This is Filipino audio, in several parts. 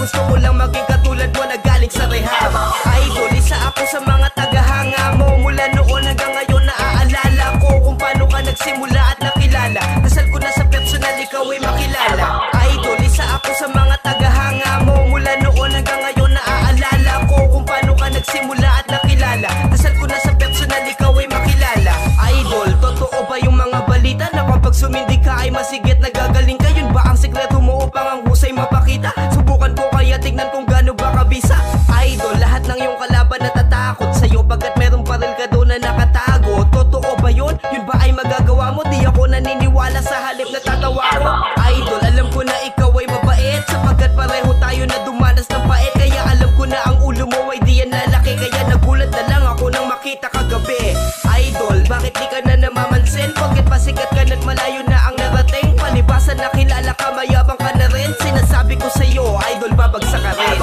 gusto ko lang maging katulad mo na galing sa rehab. Idol, isa ako sa mga tagahanga mo. Mula noon hanggang ngayon naaalala ko kung paano ka nagsimula at nakilala. Dasal ko na sa personal ikaw ay makilala. Idol, isa ako sa mga tagahanga mo. Mula noon hanggang ngayon naaalala ko kung paano ka nagsimula at nakilala. Dasal ko na sa personal ikaw ay makilala. Idol, totoo ba yung mga balita na kapag sumindi ka ay masigit na gagaling ka? Yun ba ang sikreto mo upang ang husay mapakita? Subukan ko kaya tignan kung gaano ba kabisa. Idol, lahat ng iyong kalaban natatakot sa'yo pagkat meron baril ka doon na nakatago. Totoo ba yun? Yun ba ay magagawa mo? Di ako naniniwala sa halip na tatawa ko. Idol, alam ko na ikaw ay mabait sapagkat pareho tayo na dumanas ng pait. Kaya alam ko na ang ulo mo ay di yan lalaki. Kaya nagulat na lang ako nang makita kagabi. Idol, bakit di ka na namamansin? Bakit pasikat ka na't malayo na ang narating? Palibasan nakilala ka, mayabang ka na rin. Sinasabi ko sa'yo, idol, babagsak ka rin.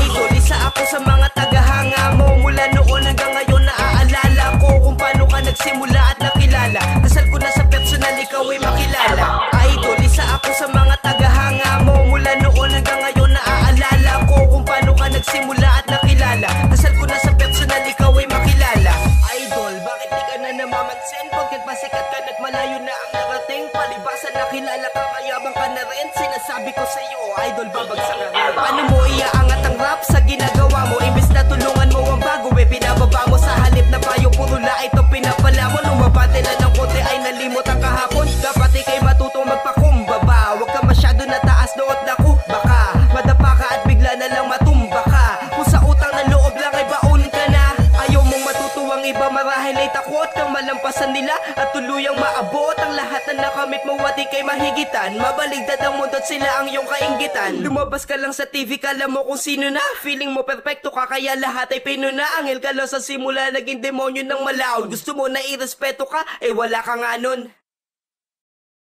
Idol, isa ako sa mga tagahanga mo. Mula noon hanggang ngayon naaalala ko kung paano ka nagsimula at nakilala. Dasal ko na sa personal ikaw ay makilala. Idol, isa ako sa mga tagahanga mo. Mula noon hanggang ngayon naaalala ko kung paano ka nagsimula at nakilala. Dasal ko na sa personal ikaw ay makilala. Idol, bakit di ka na namamansin? Pagkat pasikat ka na't malayo na ang narating. Palibasan nakilala ka, mayabang ka na rin. Sinasabi ko sa'yo, idol, babagsak ka rin. Paano mo iaangat ang rap sa ginagawa mo? Imbis na tulungan mo ang bago, pinababa mo sa halip na payo. Puro lait o pinapala mo. Lumabate na ng konti ay nalimot ang kahapon. Dapat ikay matutong magpakumbaba. Huwag ka masyado na taas doot na ko. Baka madapa ka at bigla na lang matumba ka. Kung sa utang na loob lang ay baon ka na. Ayaw mong matutuwang iba, marahil ay takot kang malampasan nila at tuluyang maabot ang lahat na nakamit mo at ikay mahigitan. Mabaligtad ang mundo at sila ang iyong kainggitan. Lumabas ka lang sa TV, kala mo kung sino na. Feeling mo perfecto ka kaya lahat ay pinuna. Anghel ka lang sa simula, naging demonyo ng malaon. Gusto mo na irespeto ka, eh wala ka nga nun.